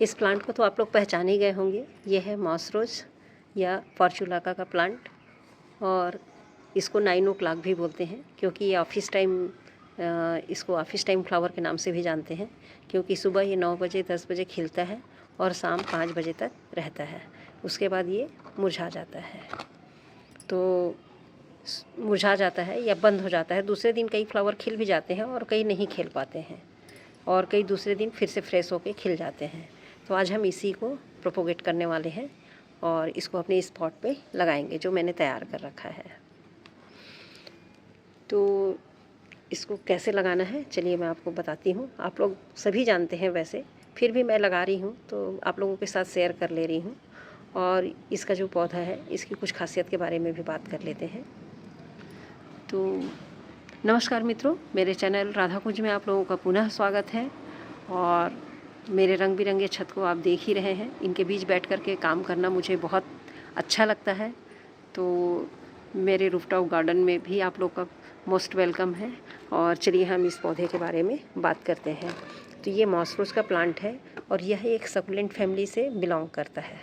इस प्लांट को तो आप लोग पहचान ही गए होंगे। ये है मॉस रोज या पोर्चुलाका का प्लांट, और इसको 9 o'clock भी बोलते हैं क्योंकि ये ऑफिस टाइम, इसको ऑफिस टाइम फ्लावर के नाम से भी जानते हैं, क्योंकि सुबह ये 9 बजे 10 बजे खिलता है और शाम 5 बजे तक रहता है। उसके बाद ये मुरझा जाता है, तो मुरझा जाता है या बंद हो जाता है। दूसरे दिन कई फ्लावर खिल भी जाते हैं और कई नहीं खिल पाते हैं, और कई दूसरे दिन फिर से फ्रेश होके खिल जाते हैं। तो आज हम इसी को प्रोपोगेट करने वाले हैं और इसको अपने स्पॉट पे लगाएंगे जो मैंने तैयार कर रखा है। तो इसको कैसे लगाना है चलिए मैं आपको बताती हूँ। आप लोग सभी जानते हैं वैसे, फिर भी मैं लगा रही हूँ तो आप लोगों के साथ शेयर कर ले रही हूँ। और इसका जो पौधा है इसकी कुछ खासियत के बारे में भी बात कर लेते हैं। तो नमस्कार मित्रों, मेरे चैनल राधा कुंज में आप लोगों का पुनः स्वागत है। और मेरे रंग बिरंगे छत को आप देख ही रहे हैं, इनके बीच बैठ कर के काम करना मुझे बहुत अच्छा लगता है। तो मेरे रूफटॉप गार्डन में भी आप लोग का मोस्ट वेलकम है। और चलिए हम इस पौधे के बारे में बात करते हैं। तो ये मॉस रोज का प्लांट है और यह एक सकुलेंट फैमिली से बिलोंग करता है,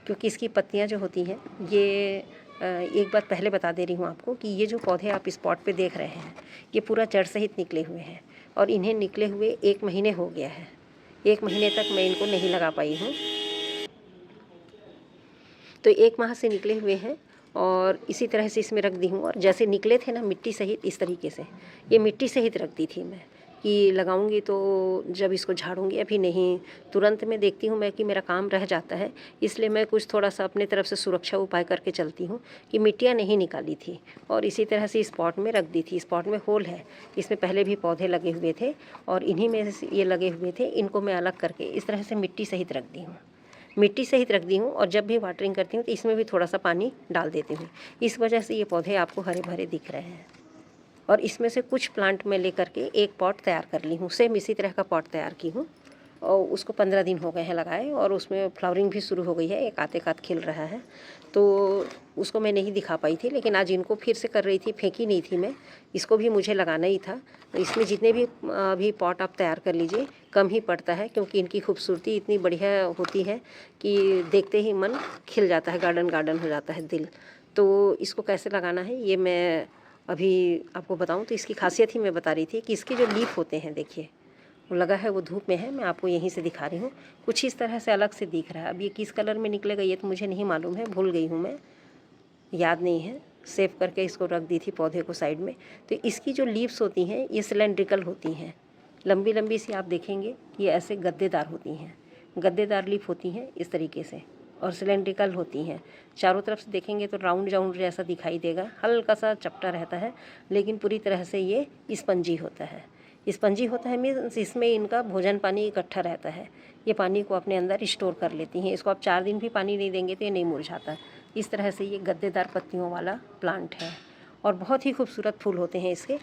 क्योंकि इसकी पत्तियां जो होती हैं ये एक बात पहले बता दे रही हूँ आपको कि ये जो पौधे आप स्पॉट पे देख रहे हैं ये पूरा जड़ सहित निकले हुए हैं, और इन्हें निकले हुए 1 महीने हो गया है। 1 महीने तक मैं इनको नहीं लगा पाई हूँ, तो 1 माह से निकले हुए हैं और इसी तरह से इसमें रख दी हूँ। और जैसे निकले थे ना मिट्टी सहित, इस तरीके से ये मिट्टी सहित रख दी थी मैं कि लगाऊंगी तो जब इसको झाड़ूंगी, अभी नहीं, तुरंत में देखती हूँ मैं कि मेरा काम रह जाता है, इसलिए मैं कुछ थोड़ा सा अपने तरफ से सुरक्षा उपाय करके चलती हूँ कि मिट्टियाँ नहीं निकाली थी। और इसी तरह से इस पॉट में रख दी थी। इस पॉट में होल है, इसमें पहले भी पौधे लगे हुए थे और इन्हीं में ये लगे हुए थे। इनको मैं अलग करके इस तरह से मिट्टी सहित रख दी हूँ, मिट्टी सहित रख दी हूँ। और जब भी वाटरिंग करती हूँ तो इसमें भी थोड़ा सा पानी डाल देती हूँ। इस वजह से ये पौधे आपको हरे भरे दिख रहे हैं। और इसमें से कुछ प्लांट मैं लेकर के एक पॉट तैयार कर ली हूँ, सेम इसी तरह का पॉट तैयार की हूँ। और उसको 15 दिन हो गए हैं लगाए, और उसमें फ्लावरिंग भी शुरू हो गई है, एक आते कात खिल रहा है। तो उसको मैं नहीं दिखा पाई थी, लेकिन आज इनको फिर से कर रही थी, फेंकी नहीं थी मैं, इसको भी मुझे लगाना ही था। तो इसमें जितने भी अभी पॉट आप तैयार कर लीजिए, कम ही पड़ता है, क्योंकि इनकी खूबसूरती इतनी बढ़िया होती है कि देखते ही मन खिल जाता है, गार्डन गार्डन हो जाता है दिल। तो इसको कैसे लगाना है ये मैं अभी आपको बताऊं। तो इसकी खासियत ही मैं बता रही थी कि इसके जो लीफ होते हैं, देखिए वो लगा है, वो धूप में है, मैं आपको यहीं से दिखा रही हूँ। कुछ इस तरह से अलग से दिख रहा है। अब ये किस कलर में निकलेगा ये तो मुझे नहीं मालूम है, भूल गई हूँ मैं, याद नहीं है। सेव करके इसको रख दी थी पौधे को साइड में। तो इसकी जो लीव्स होती हैं ये सिलेंड्रिकल होती हैं, लंबी लंबी सी, आप देखेंगे ये ऐसे गद्देदार होती हैं, गद्देदार लीफ होती हैं इस तरीके से, और सिलेंड्रिकल होती हैं। चारों तरफ से देखेंगे तो राउंड राउंड जैसा दिखाई देगा, हल्का सा चपटा रहता है, लेकिन पूरी तरह से ये स्पंजी होता है। स्पंजी होता है मीन्स इसमें इनका भोजन पानी इकट्ठा रहता है, ये पानी को अपने अंदर स्टोर कर लेती हैं। इसको आप 4 दिन भी पानी नहीं देंगे तो ये नहीं मुरझाता। इस तरह से ये गद्देदार पत्तियों वाला प्लांट है, और बहुत ही खूबसूरत फूल होते हैं इसके।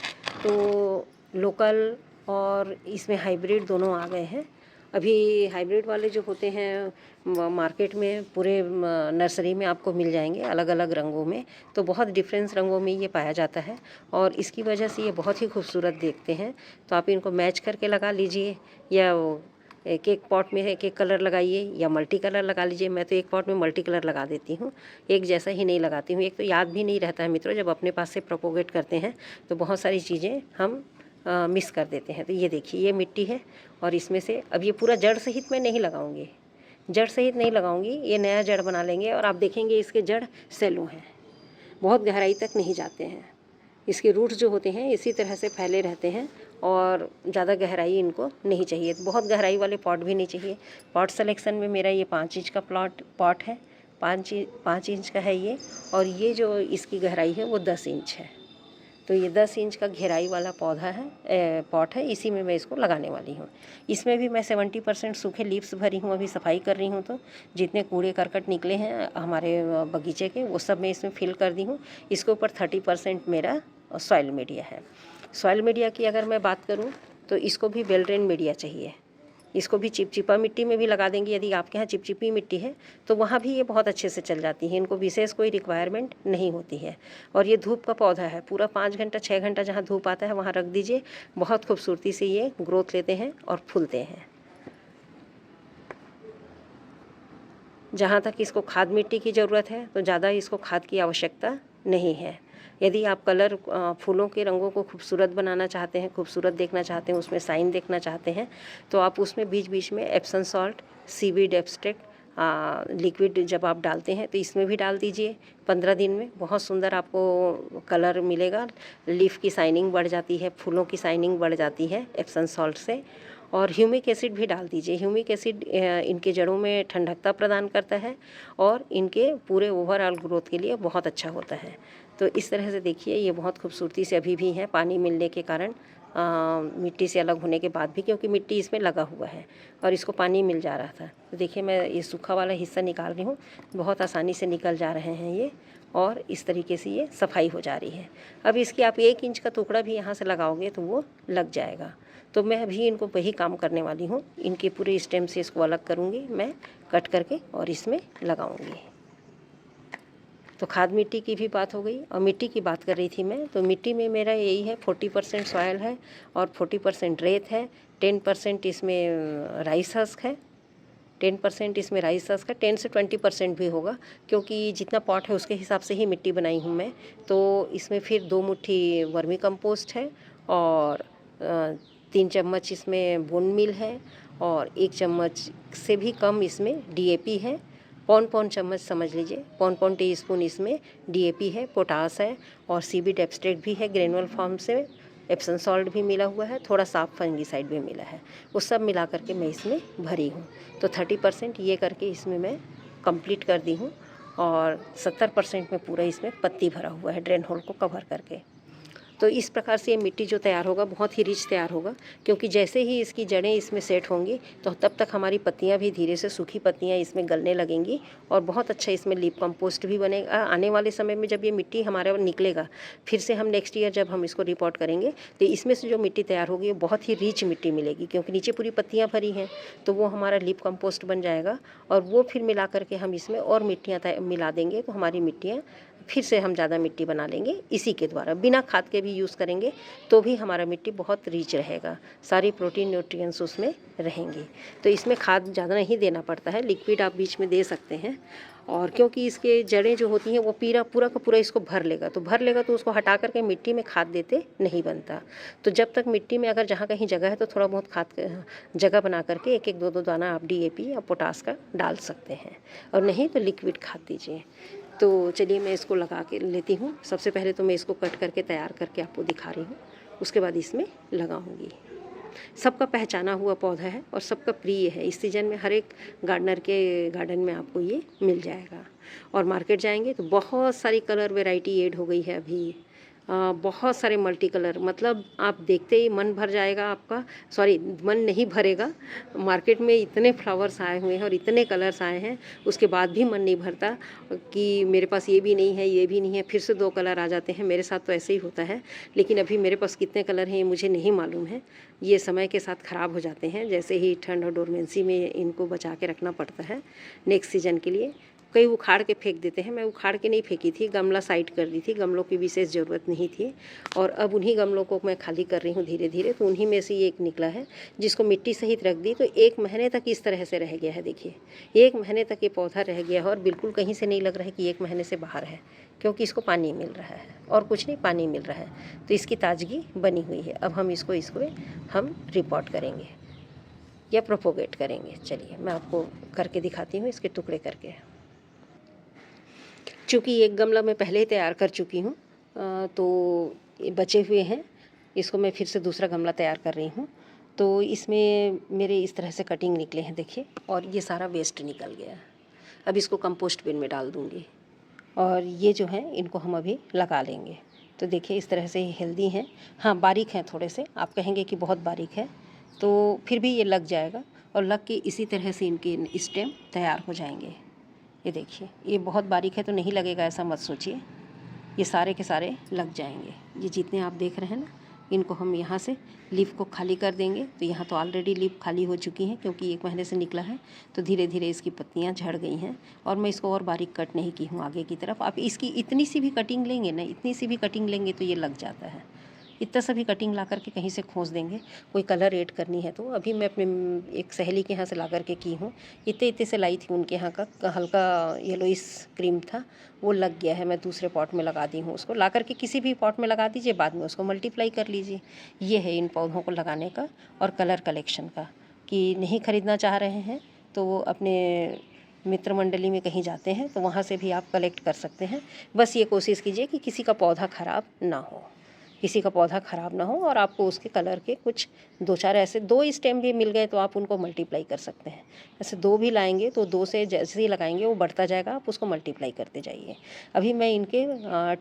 तो लोकल और इसमें हाइब्रिड दोनों आ गए हैं। अभी हाइब्रिड वाले जो होते हैं मार्केट में पूरे नर्सरी में आपको मिल जाएंगे अलग अलग रंगों में, तो बहुत डिफरेंस रंगों में ये पाया जाता है, और इसकी वजह से ये बहुत ही खूबसूरत देखते हैं। तो आप इनको मैच करके लगा लीजिए, या एक एक पॉट में एक एक कलर लगाइए, या मल्टी कलर लगा लीजिए। मैं तो एक पॉट में मल्टी कलर लगा देती हूँ, एक जैसा ही नहीं लगाती हूँ। एक तो याद भी नहीं रहता है मित्रों, जब अपने पास से प्रोपोगेट करते हैं तो बहुत सारी चीज़ें हम मिस कर देते हैं। तो ये देखिए ये मिट्टी है, और इसमें से अब ये पूरा जड़ सहित मैं नहीं लगाऊंगी, जड़ सहित नहीं लगाऊंगी, ये नया जड़ बना लेंगे। और आप देखेंगे इसके जड़ सैलो हैं, बहुत गहराई तक नहीं जाते हैं। इसके रूट्स जो होते हैं इसी तरह से फैले रहते हैं, और ज़्यादा गहराई इनको नहीं चाहिए, तो बहुत गहराई वाले पॉट भी नहीं चाहिए। पॉट सिलेक्शन में मेरा ये 5 इंच का पॉट है, 5 इंच का है ये, और ये जो इसकी गहराई है वो 10 इंच है। तो ये 10 इंच का गहराई वाला पौधा है, पॉट है, इसी में मैं इसको लगाने वाली हूँ। इसमें भी मैं 70% सूखे लीव्स भरी हूँ, अभी सफाई कर रही हूँ। तो जितने कूड़े करकट निकले हैं हमारे बगीचे के वो सब मैं इसमें फिल कर दी हूँ। इसके ऊपर 30% मेरा सॉइल मीडिया है। सॉइल मीडिया की अगर मैं बात करूँ तो इसको भी वेल ड्रेन मीडिया चाहिए। इसको भी चिपचिपा मिट्टी में भी लगा देंगे, यदि आपके यहाँ चिपचिपी मिट्टी है तो वहाँ भी ये बहुत अच्छे से चल जाती है, इनको विशेष कोई रिक्वायरमेंट नहीं होती है। और ये धूप का पौधा है, पूरा 5 घंटा 6 घंटा जहाँ धूप आता है वहाँ रख दीजिए, बहुत खूबसूरती से ये ग्रोथ लेते हैं और फूलते हैं। जहाँ तक इसको खाद मिट्टी की ज़रूरत है तो ज़्यादा इसको खाद की आवश्यकता नहीं है। यदि आप कलर फूलों के रंगों को खूबसूरत बनाना चाहते हैं, खूबसूरत देखना चाहते हैं, उसमें साइन देखना चाहते हैं, तो आप उसमें बीच बीच में Epsom salt, seaweed extract liquid जब आप डालते हैं तो इसमें भी डाल दीजिए। 15 दिन में बहुत सुंदर आपको कलर मिलेगा। लीफ की शाइनिंग बढ़ जाती है, फूलों की शाइनिंग बढ़ जाती है एप्सम सॉल्ट से। और ह्यूमिक एसिड भी डाल दीजिए। ह्यूमिक एसिड इनके जड़ों में ठंडकता प्रदान करता है और इनके पूरे ओवरऑल ग्रोथ के लिए बहुत अच्छा होता है। तो इस तरह से देखिए ये बहुत खूबसूरती से अभी भी हैं, पानी मिलने के कारण मिट्टी से अलग होने के बाद भी, क्योंकि मिट्टी इसमें लगा हुआ है और इसको पानी मिल जा रहा था। तो देखिए मैं ये सूखा वाला हिस्सा निकाल रही हूँ, बहुत आसानी से निकल जा रहे हैं ये, और इस तरीके से ये सफाई हो जा रही है। अब इसकी आप 1 इंच का टुकड़ा भी यहाँ से लगाओगे तो वो लग जाएगा। तो मैं अभी इनको वही काम करने वाली हूँ, इनके पूरे स्टेम से इसको अलग करूँगी मैं, कट करके और इसमें लगाऊँगी। तो खाद मिट्टी की भी बात हो गई और मिट्टी की बात कर रही थी मैं। तो मिट्टी में मेरा यही है 40% सॉयल है और 40% रेत है, 10% इसमें राइस हस्क है, 10% इसमें राइस हस्क है, 10 से 20% भी होगा, क्योंकि जितना पॉट है उसके हिसाब से ही मिट्टी बनाई हूँ मैं। तो इसमें फिर 2 मुट्ठी वर्मी कंपोस्ट है और 3 चम्मच इसमें बोन मील है और 1 चम्मच से भी कम इसमें डीएपी है। पौन चम्मच समझ लीजिए, पौन टीस्पून इसमें डीएपी है, पोटास है और सीवीड एक्सट्रैक्ट भी है ग्रेनुअल फॉर्म से, एप्सम सॉल्ट भी मिला हुआ है, थोड़ा साफ फंगीसाइड भी मिला है। वो सब मिला करके मैं इसमें भरी हूँ। तो 30% ये करके इसमें मैं कंप्लीट कर दी हूँ और 70% में पूरा इसमें पत्ती भरा हुआ है ड्रेन होल को कवर करके। तो इस प्रकार से ये मिट्टी जो तैयार होगा बहुत ही रिच तैयार होगा, क्योंकि जैसे ही इसकी जड़ें इसमें सेट होंगी तो तब तक हमारी पत्तियां भी धीरे से, सूखी पत्तियां इसमें गलने लगेंगी और बहुत अच्छा इसमें लीफ कंपोस्ट भी बनेगा। आने वाले समय में जब ये मिट्टी हमारे निकलेगा, फिर से हम नेक्स्ट ईयर जब हम इसको रिपोर्ट करेंगे तो इसमें से जो मिट्टी तैयार होगी वो बहुत ही रिच मिट्टी मिलेगी, क्योंकि नीचे पूरी पत्तियाँ भरी हैं। तो वो हमारा लीफ कंपोस्ट बन जाएगा और वो फिर मिला करके हम इसमें और मिट्टियाँ मिला देंगे तो हमारी मिट्टियाँ फिर से हम ज़्यादा मिट्टी बना लेंगे इसी के द्वारा। बिना खाद के भी यूज़ करेंगे तो भी हमारा मिट्टी बहुत रिच रहेगा, सारी प्रोटीन न्यूट्रिएंट्स उसमें रहेंगी। तो इसमें खाद ज़्यादा नहीं देना पड़ता है, लिक्विड आप बीच में दे सकते हैं। और क्योंकि इसके जड़ें जो होती हैं वो पूरा का पूरा इसको भर लेगा, तो उसको हटा करके मिट्टी में खाद देते नहीं बनता। तो जब तक मिट्टी में अगर जहाँ कहीं जगह है तो थोड़ा बहुत खाद जगह बना करके 1-1, 2-2 दाना आप डीएपी या पोटास का डाल सकते हैं, और नहीं तो लिक्विड खाद दीजिए। तो चलिए मैं इसको लगा के लेती हूँ। सबसे पहले तो मैं इसको कट करके तैयार करके आपको दिखा रही हूँ, उसके बाद इसमें लगाऊंगी। सबका पहचाना हुआ पौधा है और सबका प्रिय है। इस सीज़न में हर एक गार्डनर के गार्डन में आपको ये मिल जाएगा। और मार्केट जाएंगे तो बहुत सारी कलर वैरायटी ऐड हो गई है अभी, बहुत सारे मल्टी कलर, मतलब आप देखते ही मन भर जाएगा आपका, सॉरी मन नहीं भरेगा। मार्केट में इतने फ्लावर्स आए हुए हैं और इतने कलर्स आए हैं, उसके बाद भी मन नहीं भरता कि मेरे पास ये भी नहीं है, ये भी नहीं है, फिर से 2 कलर आ जाते हैं। मेरे साथ तो ऐसे ही होता है, लेकिन अभी मेरे पास कितने कलर हैं ये मुझे नहीं मालूम है। ये समय के साथ ख़राब हो जाते हैं, जैसे ही ठंड और डोरमेंसी में इनको बचा के रखना पड़ता है नेक्स्ट सीजन के लिए। कई उखाड़ के फेंक देते हैं, मैं उखाड़ के नहीं फेंकी थी, गमला साइड कर दी थी, गमलों की विशेष ज़रूरत नहीं थी। और अब उन्हीं गमलों को मैं खाली कर रही हूँ धीरे धीरे। तो उन्हीं में से ये एक निकला है जिसको मिट्टी सहित रख दी, तो 1 महीने तक इस तरह से रह गया है। देखिए 1 महीने तक ये पौधा रह गया है और बिल्कुल कहीं से नहीं लग रहा है कि 1 महीने से बाहर है, क्योंकि इसको पानी मिल रहा है और कुछ नहीं, पानी मिल रहा है तो इसकी ताजगी बनी हुई है। अब हम इसको हम रिपोर्ट करेंगे या प्रोपोगेट करेंगे। चलिए मैं आपको करके दिखाती हूँ, इसके टुकड़े करके। चूँकि एक गमला मैं पहले ही तैयार कर चुकी हूँ तो ये बचे हुए हैं, इसको मैं फिर से दूसरा गमला तैयार कर रही हूँ। तो इसमें मेरे इस तरह से कटिंग निकले हैं देखिए, और ये सारा वेस्ट निकल गया है। अब इसको कंपोस्ट बिन में डाल दूँगी और ये जो है इनको हम अभी लगा लेंगे। तो देखिए इस तरह से हेल्दी हैं। हाँ बारीक हैं थोड़े से, आप कहेंगे कि बहुत बारीक है, तो फिर भी ये लग जाएगा और लग के इसी तरह से इनके स्टेम तैयार हो जाएंगे। ये देखिए ये बहुत बारीक है तो नहीं लगेगा ऐसा मत सोचिए, ये सारे के सारे लग जाएंगे। ये जितने आप देख रहे हैं ना, इनको हम यहाँ से लीफ को खाली कर देंगे। तो यहाँ तो ऑलरेडी लीफ खाली हो चुकी हैं, क्योंकि 1 महीने से निकला है तो धीरे धीरे इसकी पत्तियाँ झड़ गई हैं। और मैं इसको और बारीक कट नहीं की हूँ आगे की तरफ। आप इसकी इतनी सी भी कटिंग लेंगे ना, इतनी सी भी कटिंग लेंगे तो ये लग जाता है। इतना सा भी कटिंग ला करके कहीं से खोस देंगे, कोई कलर ऐड करनी है तो। अभी मैं अपने एक सहेली के यहाँ से ला करके की हूँ, इतने इतने से लाई थी उनके यहाँ का हल्का येलोइश क्रीम था, वो लग गया है। मैं दूसरे पॉट में लगा दी हूँ उसको। ला करके किसी भी पॉट में लगा दीजिए, बाद में उसको मल्टीप्लाई कर लीजिए। ये है इन पौधों को लगाने का और कलर कलेक्शन का। कि नहीं ख़रीदना चाह रहे हैं तो वो अपने मित्र मंडली में कहीं जाते हैं तो वहाँ से भी आप कलेक्ट कर सकते हैं। बस ये कोशिश कीजिए कि किसी का पौधा ख़राब ना हो, किसी का पौधा ख़राब ना हो, और आपको उसके कलर के कुछ 2-4 ऐसे 2 स्टेम भी मिल गए तो आप उनको मल्टीप्लाई कर सकते हैं। ऐसे 2 भी लाएंगे तो 2 से जैसे ही लगाएंगे वो बढ़ता जाएगा, आप उसको मल्टीप्लाई करते जाइए। अभी मैं इनके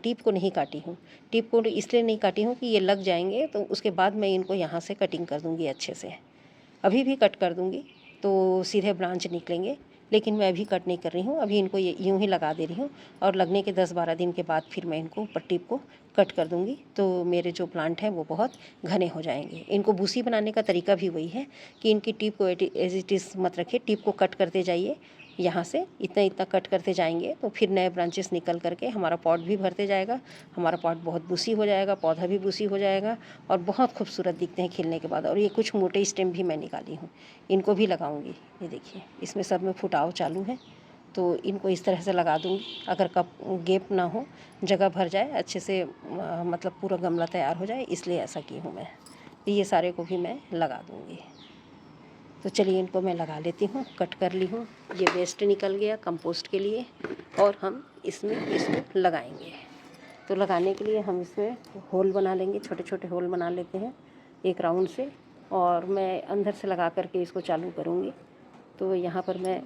टिप को नहीं काटी हूँ। टिप को इसलिए नहीं काटी हूँ कि ये लग जाएंगे तो उसके बाद मैं इनको यहाँ से कटिंग कर दूँगी अच्छे से। अभी भी कट कर दूँगी तो सीधे ब्रांच निकलेंगे, लेकिन मैं अभी कट नहीं कर रही हूँ। अभी इनको यूँ ही लगा दे रही हूँ और लगने के 10-12 दिन के बाद फिर मैं इनको ऊपर टिप को कट कर दूँगी तो मेरे जो प्लांट हैं वो बहुत घने हो जाएंगे। इनको भूसी बनाने का तरीका भी वही है कि इनकी टिप को एज इट इज़ मत रखिए, टिप को कट करते जाइए। यहाँ से इतना इतना कट करते जाएंगे तो फिर नए ब्रांचेस निकल करके हमारा पॉट भी भरते जाएगा, हमारा पॉट बहुत बूसी हो जाएगा, पौधा भी बूसी हो जाएगा और बहुत खूबसूरत दिखते हैं खिलने के बाद। और ये कुछ मोटे स्टेम भी मैं निकाली हूँ, इनको भी लगाऊंगी। ये देखिए इसमें सब में फुटाव चालू है तो इनको इस तरह से लगा दूँगी। अगर कप गैप ना हो, जगह भर जाए अच्छे से, मतलब पूरा गमला तैयार हो जाए, इसलिए ऐसा की हूँ मैं। ये सारे को भी मैं लगा दूँगी। तो चलिए इनको मैं लगा लेती हूँ, कट कर ली हूँ। ये वेस्ट निकल गया कंपोस्ट के लिए और हम इसमें इसको लगाएंगे। तो लगाने के लिए हम इसमें होल बना लेंगे, छोटे छोटे होल बना लेते हैं एक राउंड से, और मैं अंदर से लगा करके इसको चालू करूँगी। तो यहाँ पर मैं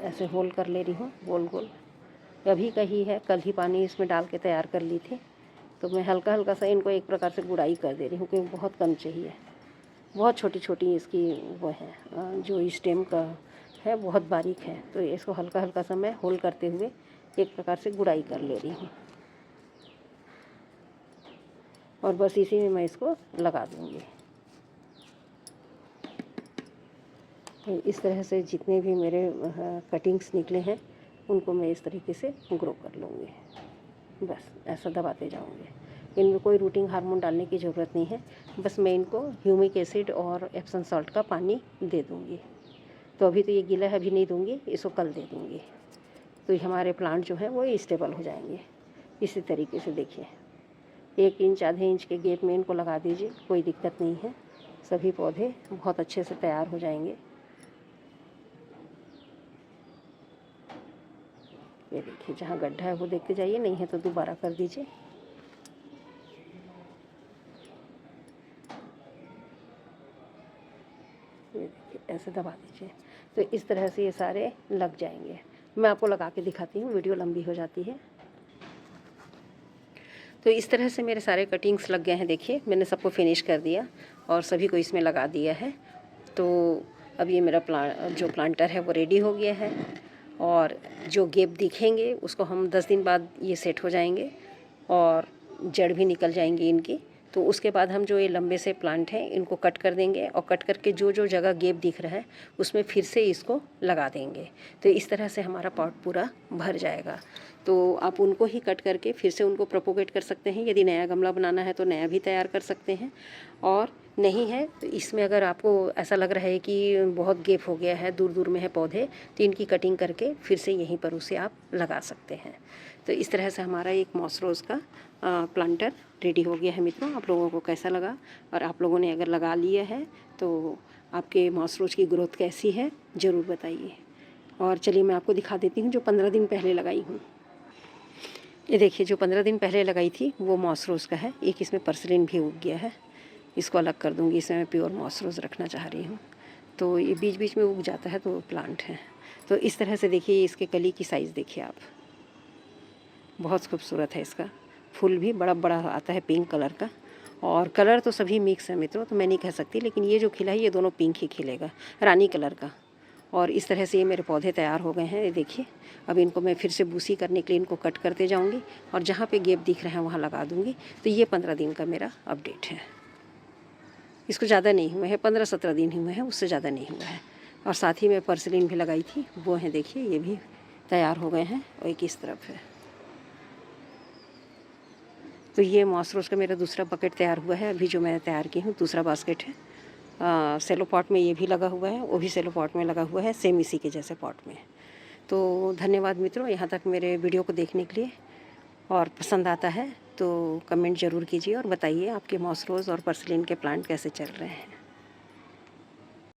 ऐसे होल कर ले रही हूँ गोल गोल। अभी का ही है, कल ही पानी इसमें डाल के तैयार कर ली थी। तो मैं हल्का हल्का सा इनको एक प्रकार से गुड़ाई कर दे रही हूँ क्योंकि बहुत कम चाहिए। बहुत छोटी छोटी इसकी वो है, जो स्टेम का है बहुत बारीक है, तो इसको हल्का हल्का सा मैं होल करते हुए एक प्रकार से गुड़ाई कर ले रही हूँ और बस इसी में मैं इसको लगा दूँगी। तो इस तरह से जितने भी मेरे कटिंग्स निकले हैं उनको मैं इस तरीके से ग्रो कर लूँगी। बस ऐसा दबाते जाऊँगी। इनमें कोई रूटिंग हार्मोन डालने की ज़रूरत नहीं है, बस मैं इनको ह्यूमिक एसिड और एप्सम सॉल्ट का पानी दे दूँगी। तो अभी तो ये गीला है, अभी नहीं दूँगी, इसको कल दे दूँगी। तो हमारे प्लांट जो हैं वो स्टेबल हो जाएंगे। इसी तरीके से देखिए 1 इंच आधे इंच के गैप में इनको लगा दीजिए, कोई दिक्कत नहीं है। सभी पौधे बहुत अच्छे से तैयार हो जाएंगे। ये देखिए जहाँ गड्ढा है वो देखते जाइए, नहीं है तो दोबारा कर दीजिए। ये देखिए ऐसे दबा दीजिए तो इस तरह से ये सारे लग जाएंगे। मैं आपको लगा के दिखाती हूँ, वीडियो लंबी हो जाती है। तो इस तरह से मेरे सारे कटिंग्स लग गए हैं। देखिए मैंने सबको फिनिश कर दिया और सभी को इसमें लगा दिया है। तो अब ये मेरा जो प्लांटर है वो रेडी हो गया है और जो गैप दिखेंगे उसको हम 10 दिन बाद ये सेट हो जाएंगे और जड़ भी निकल जाएंगी इनकी। तो उसके बाद हम जो ये लंबे से प्लांट हैं इनको कट कर देंगे और कट करके जो जो जगह गैप दिख रहा है उसमें फिर से इसको लगा देंगे। तो इस तरह से हमारा पॉट पूरा भर जाएगा। तो आप उनको ही कट करके फिर से उनको प्रोपोगेट कर सकते हैं। यदि नया गमला बनाना है तो नया भी तैयार कर सकते हैं, और नहीं है तो इसमें अगर आपको ऐसा लग रहा है कि बहुत गैप हो गया है, दूर दूर में है पौधे, तो इनकी कटिंग करके फिर से यहीं पर उसे आप लगा सकते हैं। तो इस तरह से हमारा एक मॉस रोज़ का प्लांटर रेडी हो गया है। मित्रों, आप लोगों को कैसा लगा, और आप लोगों ने अगर लगा लिया है तो आपके मॉस रोज़ की ग्रोथ कैसी है ज़रूर बताइए। और चलिए मैं आपको दिखा देती हूँ जो 15 दिन पहले लगाई हूँ। ये देखिए जो 15 दिन पहले लगाई थी वो मॉस रोज़ का है। एक इसमें पर्सिलिन भी उग गया है, इसको अलग कर दूँगी। इसमें मैं प्योर मॉस रोज़ रखना चाह रही हूँ, तो ये बीच बीच में उग जाता है तो प्लांट है। तो इस तरह से देखिए इसके कली की साइज़ देखिए आप, बहुत खूबसूरत है। इसका फूल भी बड़ा बड़ा आता है पिंक कलर का, और कलर तो सभी मिक्स है मित्रों, तो मैं नहीं कह सकती, लेकिन ये जो खिला है ये दोनों पिंक ही खिलेगा, रानी कलर का। और इस तरह से ये मेरे पौधे तैयार हो गए हैं। ये देखिए अब इनको मैं फिर से बूसी करने के लिए इनको कट करते जाऊंगी और जहाँ पे गैप दिख रहे हैं वहाँ लगा दूंगी। तो ये 15 दिन का मेरा अपडेट है। इसको ज़्यादा नहीं हुए हैं, 15-17 दिन हुए हैं, उससे ज़्यादा नहीं हुआ है। और साथ ही मैं पर्सिलिन भी लगाई थी, वो हैं देखिए ये भी तैयार हो गए हैं, और एक इस तरफ है। तो ये मॉसरोज़ का मेरा दूसरा बकेट तैयार हुआ है, अभी जो मैं तैयार की हूँ दूसरा बास्केट है। सेलो पॉट में ये भी लगा हुआ है, वो भी सेलो पॉट में लगा हुआ है, सेम इसी के जैसे पॉट में। तो धन्यवाद मित्रों, यहाँ तक मेरे वीडियो को देखने के लिए। और पसंद आता है तो कमेंट ज़रूर कीजिए और बताइए आपके मॉसरोज़ और पर्सिलिन के प्लांट कैसे चल रहे हैं।